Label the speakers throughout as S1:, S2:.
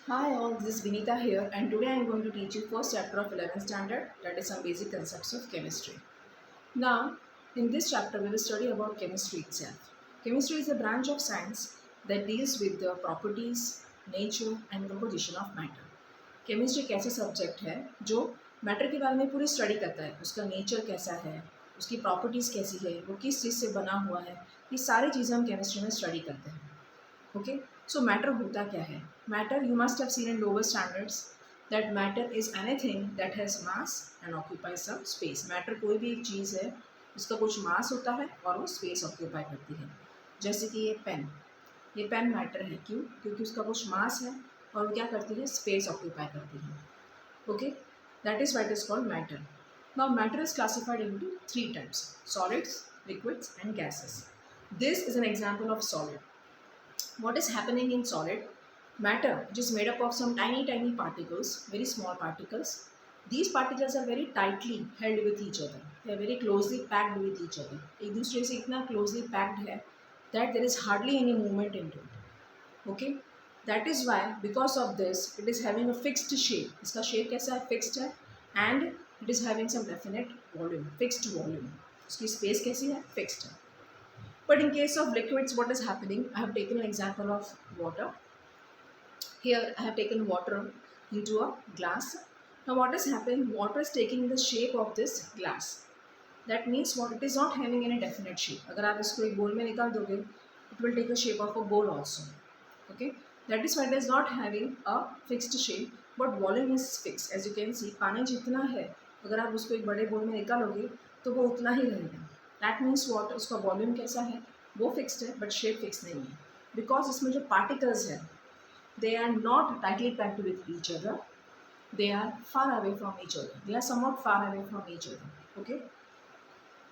S1: Hi all, this is Vinita here and today I am going to teach you first chapter of 11th standard, that is some basic concepts of chemistry. Now, in this chapter we will study about chemistry itself. Chemistry is a branch of science that deals with the properties, nature and composition of matter. Chemistry एक ऐसा subject है जो matter के बारे में पूरी study करता है, उसका नेचर कैसा है, उसकी प्रॉपर्टीज़ कैसी है, वो किस चीज़ से बना हुआ है, ये सारी चीज़ें हम केमिस्ट्री में स्टडी करते हैं. Okay, so matter होता क्या है? Matter, you must have seen in lower standards that matter is anything that has mass and occupies some space. Matter कोई भी एक चीज़ है उसका कुछ मास होता है और वो स्पेस ऑक्यूपाई करती है. जैसे कि ये पेन मैटर है. क्यों? क्योंकि उसका कुछ मास है और वो क्या करती है, स्पेस ऑक्यूपाई करती है. Okay, that is what is called matter. Now matter is classified into three types: solids, liquids and gases. This is an example of solid. What is happening in solid matter, which is made up of some tiny particles, very small particles. These particles are very tightly held with each other. They are very closely packed with each other. एक दूसरे से इतना closely packed है that there is hardly any movement into it. Okay, that is why because of this it is having a fixed shape. इसका shape कैसा है? Fixed है and it is having some definite volume, fixed volume. उसकी space कैसी है? Fixed है. But in case of liquids, what is happening? I have taken an example of water. Here I have taken water into a glass. Now what is happening? Water is taking the shape of this glass. That means what? It is not having any definite shape. अगर आप इसको एक bowl में निकाल दोगे, it will take a shape of a bowl also. Okay, that is why it is not having a fixed shape, but volume is fixed. As you can see, पानी जितना है, अगर आप उसको एक बड़े bowl में निकालोगे, तो वो उतना ही रहेगा. That means what? उसका volume कैसा है? वो fixed है, but shape fixed नहीं है. Because इसमें जो particles हैं, they are not tightly packed with each other. They are far away from each other. They are somewhat far away from each other. Okay.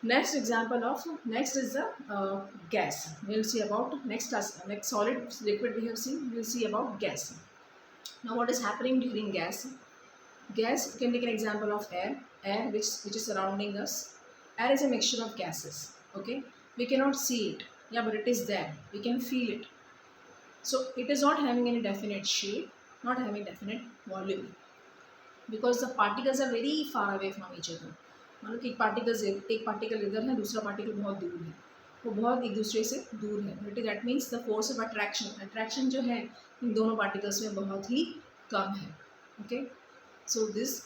S1: Next is the gas. We will see about next solid liquid we have seen. We will see about gas. Now what is happening during gas? Gas, you can take an example of air. Air which is surrounding us. Air is a mixture of gases. Okay, we cannot see it. Yeah, but it is there. We can feel it. So it is not having any definite shape, not having definite volume, because the particles are very far away from each other. मान लो कि एक particle इधर है, दूसरा particle बहुत दूर है, वो बहुत एक दूसरे से दूर है. That means the force of attraction जो है इन दोनों पार्टिकल्स में बहुत ही कम है. Okay, so this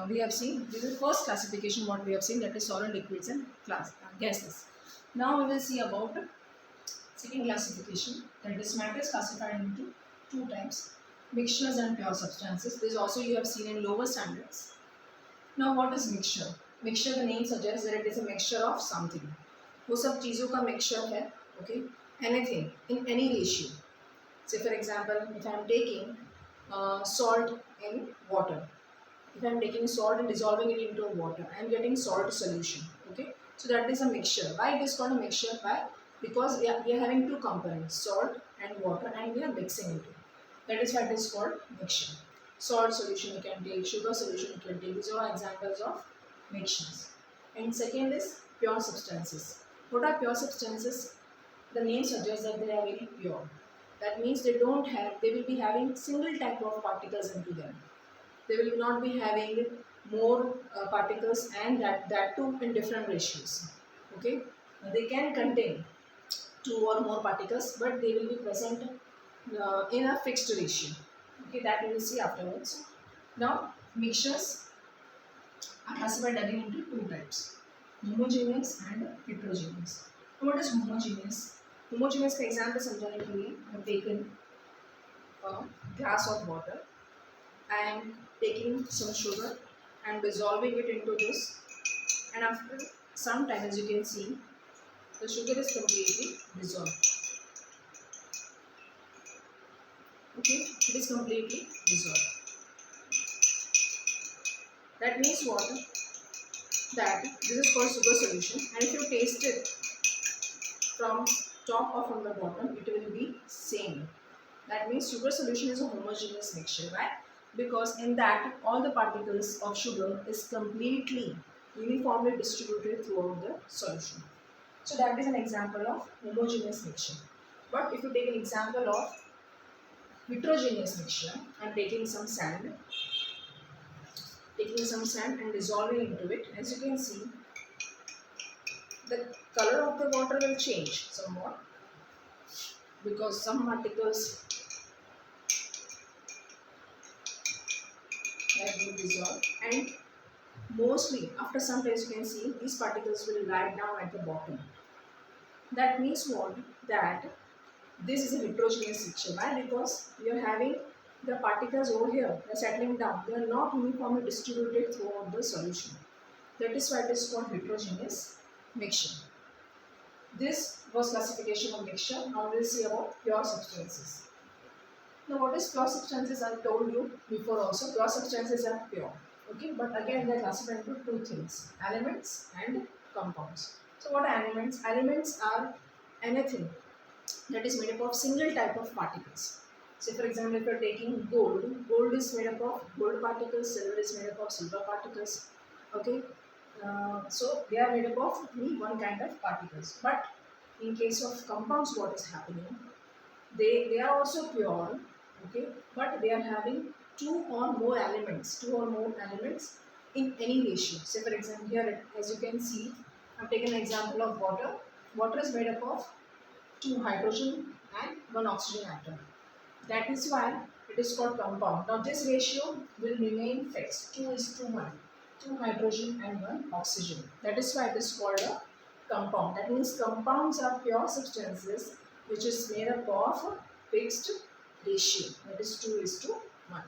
S1: we have seen. This is first classification what we have seen, that is solid, liquids and gases. Now we will see about second classification, that is matter is classified into two types: mixtures and pure substances. This also you have seen in lower standards. Now what is mixture? Mixture, the name suggests that it is a mixture of something. वो सब चीज़ों का mixture है. Okay, anything in any ratio. Say for example, if I am taking salt in water, if I am taking salt and dissolving it into water, I am getting salt solution. Okay, so that is a mixture. Why it is called a mixture? Why? Because we are having two components, salt and water, and we are mixing it. That is why it is called mixture. Salt solution you can take, sugar solution you can take. These are all examples of mixtures. And second is pure substances. What are pure substances? The name suggests that they are very pure. That means they will be having single type of particles into them. They will not be having more particles, and that too in different ratios. Okay, they can contain two or more particles, but they will be present in a fixed ratio. Okay, that we will see afterwards. Now mixtures are classified again into two types: homogeneous and heterogeneous. So what is homogeneous? Homogeneous का example समझाने के लिए I have taken a glass of water. I am taking some sugar and dissolving it into this, and after some time, as you can see, the sugar is completely dissolved. Okay, it is completely dissolved. That means what? That this is called sugar solution, and if you taste it from top or from the bottom, it will be same. That means sugar solution is a homogeneous mixture, right? Because in that all the particles of sugar is completely uniformly distributed throughout the solution. So that is an example of homogeneous mixture. But if you take an example of heterogeneous mixture. I am taking some sand and dissolving into it. As you can see, the color of the water will change somewhat because some particles have been dissolved, and mostly after some time you can see these particles will lie down at the bottom. That means what? That this is a heterogeneous mixture. Why? Because we are having the particles over here, they are settling down. They are not uniformly distributed throughout the solution. That is why it is called heterogeneous mixture. This was classification of mixture. Now we will see about pure substances. Now what is pure substances? I told you before also. Pure substances are pure. Okay, but again they are classified into two things: elements and compounds. So what are elements? Elements are anything that is made up of single type of particles. So for example, if you are taking gold, gold is made up of gold particles, silver is made up of silver particles. Okay, so they are made up of only one kind of particles. But in case of compounds, what is happening? They are also pure, okay, but they are having two or more elements in any ratio. Say for example, here as you can see, I've taken an example of water. Water is made up of two hydrogen and one oxygen atom. That is why it is called compound. Now this ratio will remain fixed, 2:1, two hydrogen and one oxygen. That is why it is called a compound. That means compounds are pure substances which is made up of a fixed ratio, that is 2:1.